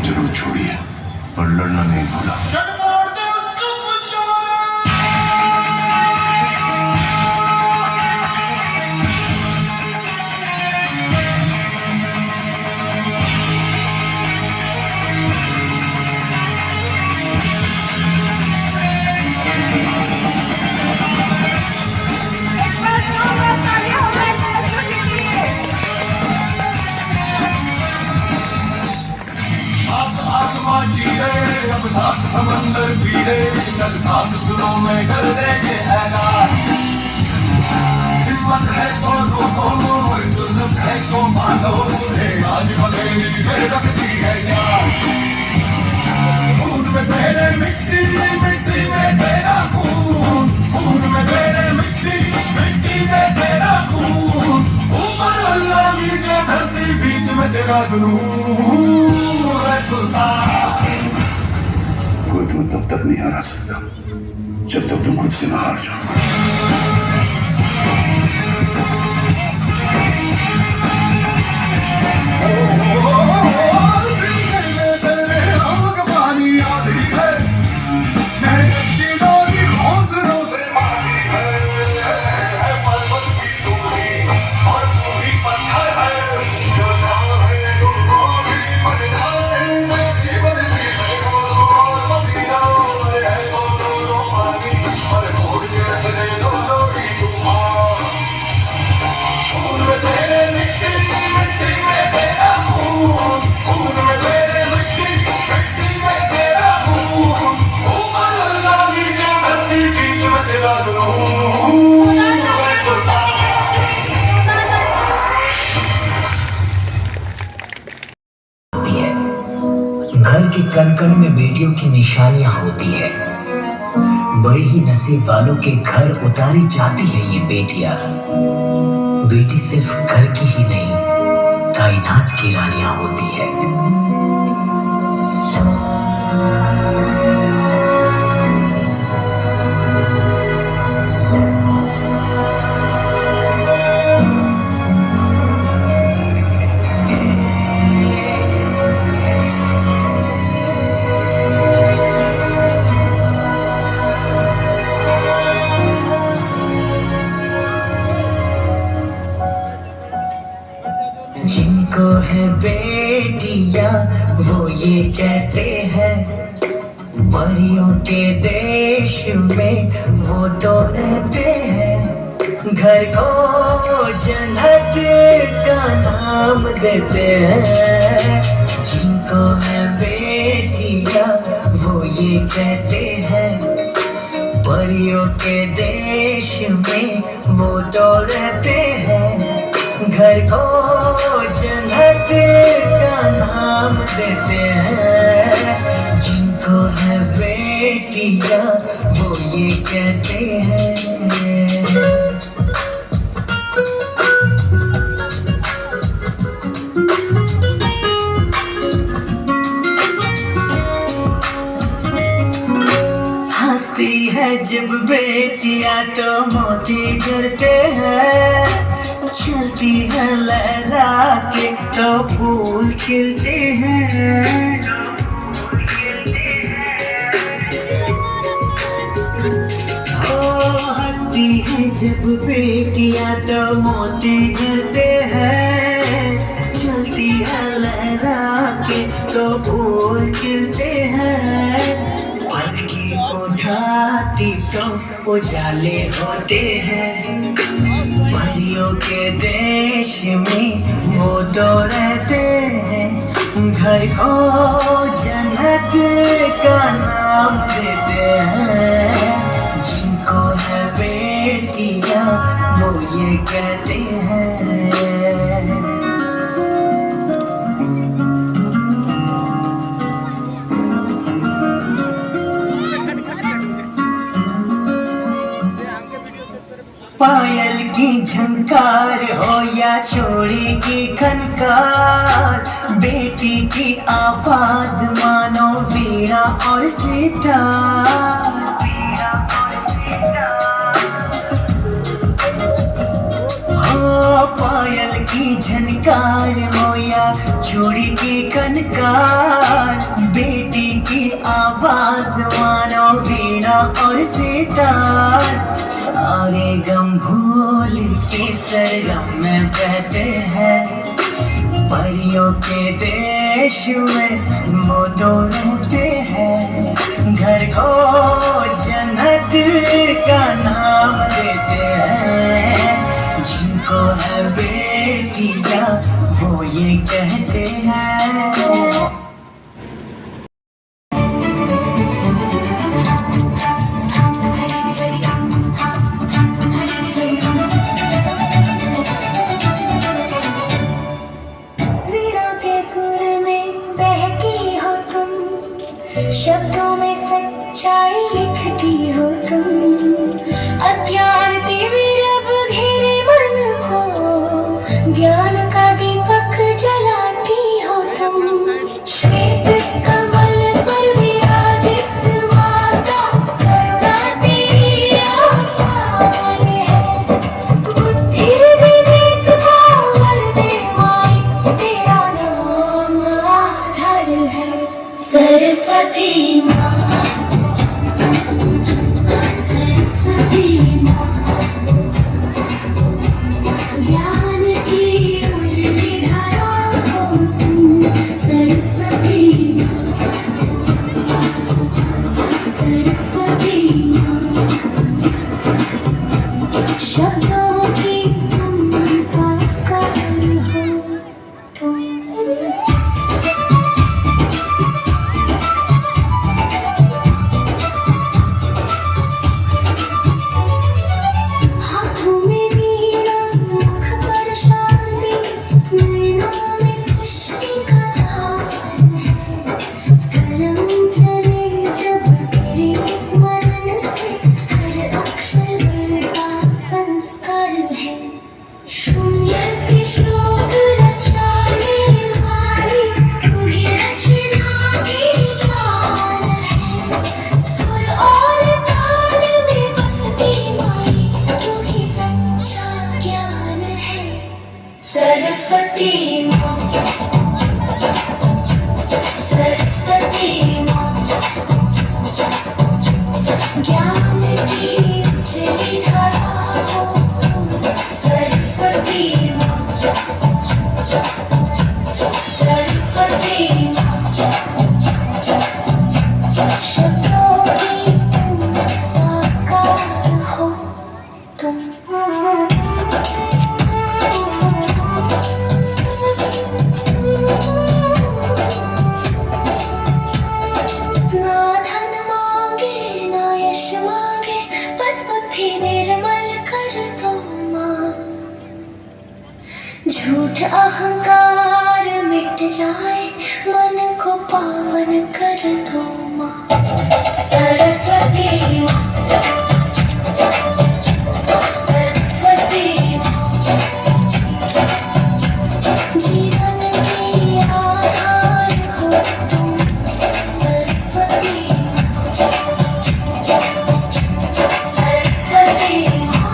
जरूर छोड़ी है और लड़ना नहीं भूला। अब सात समंदर पीरे चल सात सुरों में कर देंगे ऐलान। हिम्मत है तो रोको और जुर्रत है तो मानो, आज बंदेरी में रखती है जान। खून में तेरे मिट्टी मिट्टी में तेरा खून, खून में तेरे मिट्टी मिट्टी में तेरा खून। ऊपर अल्लाह नीचे धरती बीच में तेरा जुनून है सुल्तान। कोई तुम्हें तब तक नहीं हरा सकता जब तक तुम खुद से ना हार जाओ। घर के कण कण में बेटियों की निशानियां होती है। बड़े ही नसीब वालों के घर उतारी जाती है ये बेटियां। बेटी सिर्फ घर की ही नहीं, कायनात की रानियां होती है। जिनको है बेटियां वो ये कहते हैं, परियों के देश में वो तो रहते हैं। घर को जन्नत का नाम देते हैं। जिनको है बेटियां वो ये कहते हैं, परियों के देश में वो तो रहते हैं। घर को जन्नत का नाम देते हैं। जिनको है बेटियां वो ये कहते हैं। हंसती है जब बेटियां तो मोती झरते हैं। चलती है लहरा के तो फूल खिलते हैं। हंसती है जब बेटियां तो मोती झरते हैं। चलती है लहरा के तो फूल खिलते हैं। पलकी उठाती तो उजाले होते हैं। परियों के देश में वो तो रहते हैं। घर को जन्नत का नाम देते हैं। जिनको है बेटियां वो ये कहते हैं। पायल की झंकार हो या चूड़ी की खनकार, बेटी की आवाज मानो वीणा और सितार। हो पायल की झनकार हो या चूड़ी की कनकार, बेटी की आवाज मानो वीणा और सितार। सारे गम भूल के सरगम में बहते हैं, परियों के देश में वो तो रहते हैं। घर को जन्नत का नाम देते हैं, जिनको है बेटियां वो ये कहते हैं। शब्दों में सच्चाई लिखती हो तुम, अज्ञान की विरब घेरे मन को, ज्ञान का दीपक जलाती हो तुम। श्वेत कमल पर विराजित माता, करुणा तेरी अवतार है। बुद्धि विवेक का वर दे माई, तेरा नाम आधार है। सरस्वती माँ, सरस्वती माँ, ज्ञान की उजली धारा हो तुम। सरस्वती माँ, सरस्वती माँ, शब्दों की तुम साकार हो तुम। सरस्वती माँ, सरस्वती माँ, ज्ञान की उजली धारा हो तुम। सरस्वती माँ, सरस्वती माँ, शब्दों की तुम साकार हो तुम। झूठ अहंकार मिट जाए, मन को पावन कर दो माँ। सरस्वती माँ, सरस्वती माँ, जीवन की आधार हो तुम। सरस्वती माँ, सरस्वती माँ,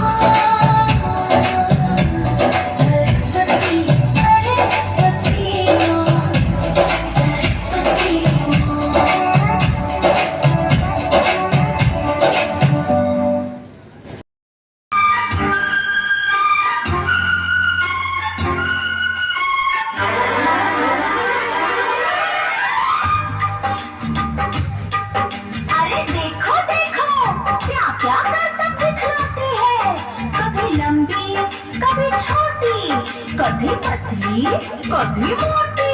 कभी पतली कभी मोटी,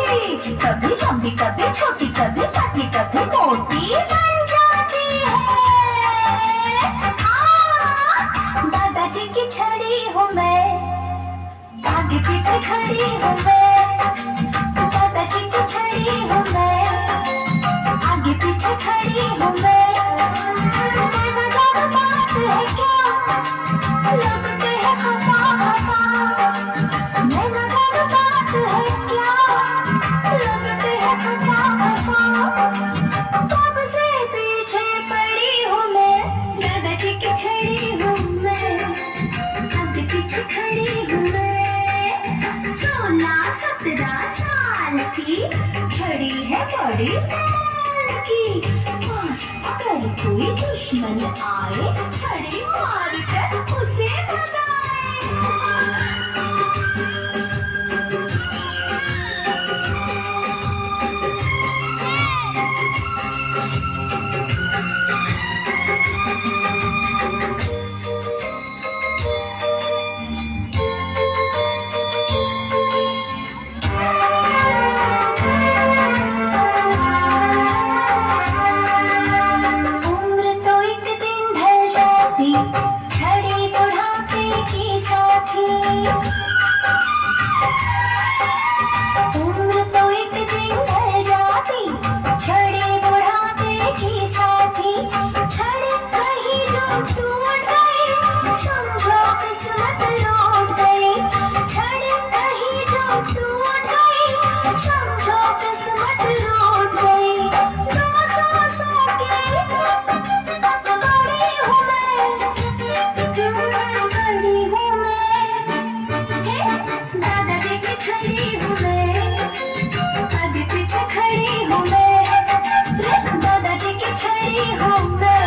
कभी लंबी कभी छोटी, कभी पतली कभी मोटी बन जाती है। दादाजी की छड़ी हूँ मैं, आगे पीछे खड़ी हूँ मैं। दादाजी की छड़ी हूँ मैं, आगे पीछे खड़ी हूँ मैं। बात है क्या लगते हैं खफा खफा, बात है क्या लगते हैं खफा खफा। कब से पीछे पड़ी हूँ मैं, दादाजी की छड़ी हूँ मैं, आगे पीछे खड़ी हूँ मैं। 16 17 साल बड़ी कमाल की, पास अगर कोई दुश्मन आए, छड़ी मार कर उसे भगाए। उम्र तो एक दिन ढल जाती, छड़ी बुढ़ापे की साथी। उम्र तो एक दिन ढल जाती, छड़ी बुढ़ापे की साथी। छड़ी कहीं जो टूट गई, समझो किस्मत लौट गई। छड़ी कहीं जो टूट गई, समझो किस्मत लौट गई। दो सांसों की बड़ी हूँ मैं, दादाजी की छड़ी हूँ मैं, आगे पीछे खड़ी हूँ मैं। दादाजी की छड़ी हूँ मैं,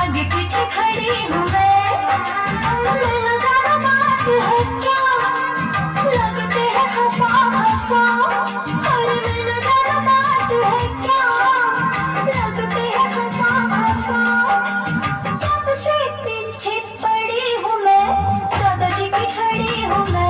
आगे पीछे खड़ी हूँ मैं। मैंने जाना बात है क्या, लगते हैं खफा खफा। अरे मैंने जाना बात है क्या, लगते हैं खफा खफा। जब से पीछे पड़ी हूँ मैं, दादाजी की छड़ी हूँ मैं।